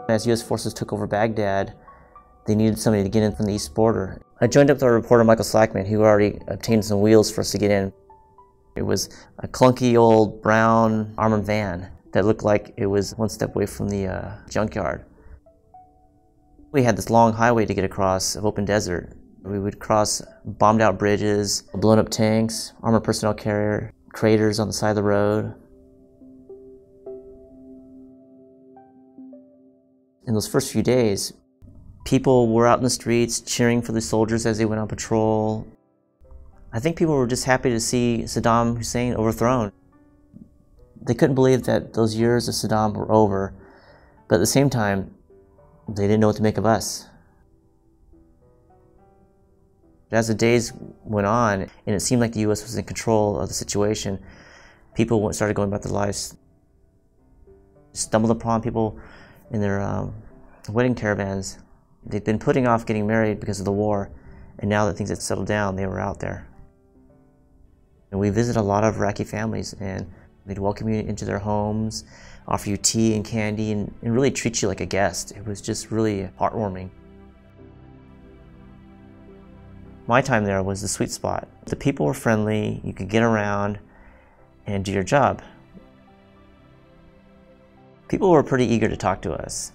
As U.S. forces took over Baghdad, they needed somebody to get in from the east border. I joined up with our reporter Michael Slackman, who already obtained some wheels for us to get in. It was a clunky old brown armored van that looked like it was one step away from the junkyard. We had this long highway to get across of open desert. We would cross bombed out bridges, blown up tanks, armored personnel carrier, craters on the side of the road. In those first few days, people were out in the streets cheering for the soldiers as they went on patrol. I think people were just happy to see Saddam Hussein overthrown. They couldn't believe that those years of Saddam were over, but at the same time, they didn't know what to make of us. As the days went on, and it seemed like the U.S. was in control of the situation, people started going about their lives. Stumbled upon people in their wedding caravans. They'd been putting off getting married because of the war, and now that things had settled down, they were out there. And we visited a lot of Iraqi families, and they'd welcome you into their homes, offer you tea and candy, and really treat you like a guest. It was just really heartwarming. My time there was the sweet spot. The people were friendly, you could get around and do your job. People were pretty eager to talk to us.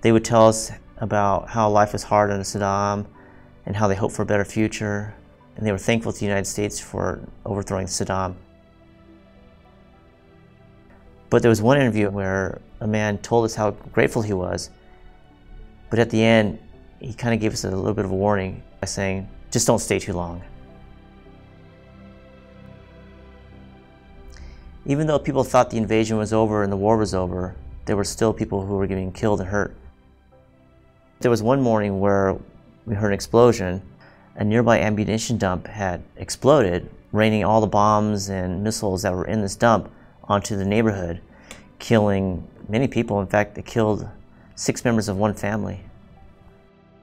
They would tell us about how life was hard under Saddam and how they hoped for a better future, and they were thankful to the United States for overthrowing Saddam. But there was one interview where a man told us how grateful he was, but at the end, he kind of gave us a little bit of a warning by saying, just don't stay too long. Even though people thought the invasion was over and the war was over, there were still people who were getting killed and hurt. There was one morning where we heard an explosion. A nearby ammunition dump had exploded, raining all the bombs and missiles that were in this dump onto the neighborhood, killing many people. In fact, it killed 6 members of one family.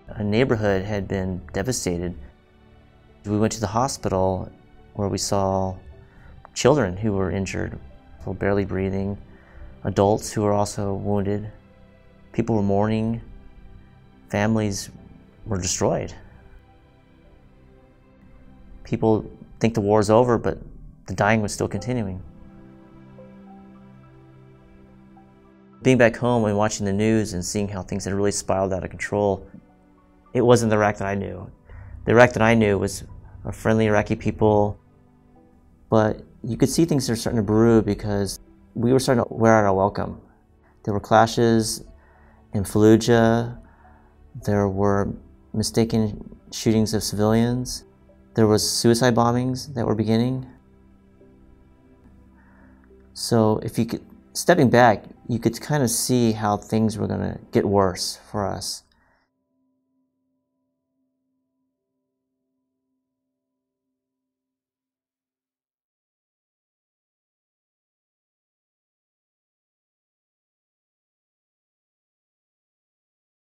A neighborhood had been devastated. We went to the hospital where we saw children who were injured, people barely breathing, adults who were also wounded. People were mourning. Families were destroyed. People think the war is over, but the dying was still continuing. Being back home and watching the news and seeing how things had really spiraled out of control, it wasn't the Iraq that I knew. The Iraq that I knew was a friendly Iraqi people, but you could see things are starting to brew because we were starting to wear out our welcome. There were clashes in Fallujah. There were mistaken shootings of civilians. There was suicide bombings that were beginning. So if you could, stepping back, you could kind of see how things were going to get worse for us.